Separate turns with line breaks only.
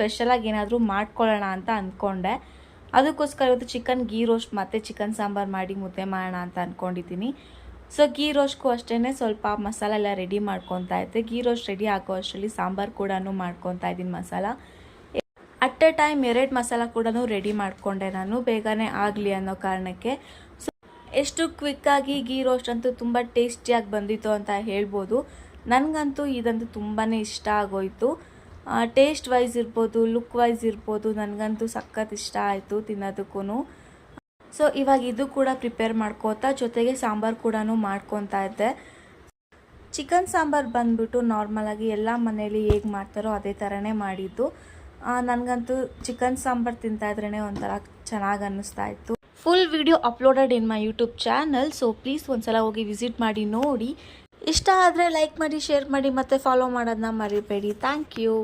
ಸ್ಪೆಷಲಾಗಿ ಏನಾದರೂ ಮಾಡ್ಕೊಳ್ಳೋಣ ಅಂತ ಅಂದ್ಕೊಂಡೆ. ಅದಕ್ಕೋಸ್ಕರ ಇವತ್ತು ಚಿಕನ್ ಗೀ ರೋಸ್ಟ್ ಮತ್ತು ಚಿಕನ್ ಸಾಂಬಾರು ಮಾಡಿ ಮುದ್ದೆ ಮಾಡೋಣ ಅಂತ ಅಂದ್ಕೊಂಡಿದ್ದೀನಿ. ಸೊ ಗೀ ರೋಸ್ಟ್ಗೂ ಅಷ್ಟೇ ಸ್ವಲ್ಪ ಮಸಾಲ ಎಲ್ಲ ರೆಡಿ ಮಾಡ್ಕೊತಾ ಇದ್ದೆ. ಗೀ ರೋಸ್ಟ್ ರೆಡಿ ಆಗೋ ಅಷ್ಟರಲ್ಲಿ ಸಾಂಬಾರು ಕೂಡ ಮಾಡ್ಕೊತಾ ಇದ್ದೀನಿ. Masala at A time 2 masala ಕೂಡ ರೆಡಿ ಮಾಡಿಕೊಂಡೆ ನಾನು, ಬೇಗನೆ ಆಗಲಿ ಅನ್ನೋ ಕಾರಣಕ್ಕೆ. ಸೊ ಎಷ್ಟು ಕ್ವಿಕ್ಕಾಗಿ ಗೀ ರೋಸ್ಟ್ ಅಂತೂ ತುಂಬ ಟೇಸ್ಟಿಯಾಗಿ ಬಂದಿತ್ತು ಅಂತ ಹೇಳ್ಬೋದು. ನನಗಂತೂ ಇದಂತೂ ತುಂಬಾ ಇಷ್ಟ ಆಗೋಯಿತು. ಟೇಸ್ಟ್ ವೈಸ್ ಇರ್ಬೋದು, ಲುಕ್ ವೈಸ್ ಇರ್ಬೋದು, ನನಗಂತೂ ಸಖತ್ ಇಷ್ಟ ಆಯಿತು ತಿನ್ನೋದಕ್ಕೂ. ಸೊ ಇವಾಗ ಇದು ಕೂಡ ಪ್ರಿಪೇರ್ ಮಾಡ್ಕೋತಾ ಜೊತೆಗೆ ಸಾಂಬಾರು ಕೂಡ ಮಾಡ್ಕೊತಾ ಇದ್ದೆ. ಚಿಕನ್ ಸಾಂಬಾರು ಬಂದುಬಿಟ್ಟು ನಾರ್ಮಲಾಗಿ ಎಲ್ಲ ಮನೇಲಿ ಹೇಗೆ ಮಾಡ್ತಾರೋ ಅದೇ ಥರನೇ ಮಾಡಿದ್ದು. ನನಗಂತೂ ಚಿಕನ್ ಸಾಂಬಾರು ತಿಂತಾಯಿದ್ರೇ ಒಂಥರ ಚೆನ್ನಾಗಿ ಅನ್ನಿಸ್ತಾ ಇತ್ತು. Full video uploaded in my YouTube channel. So please ಒಂದ್ಸಲ ಹೋಗಿ ವಿಸಿಟ್ ಮಾಡಿ ನೋಡಿ. ಇಷ್ಟ ಆದರೆ ಲೈಕ್ ಮಾಡಿ, ಶೇರ್ ಮಾಡಿ ಮತ್ತು ಫಾಲೋ ಮಾಡೋದನ್ನ ಮರಿಬೇಡಿ. Thank you.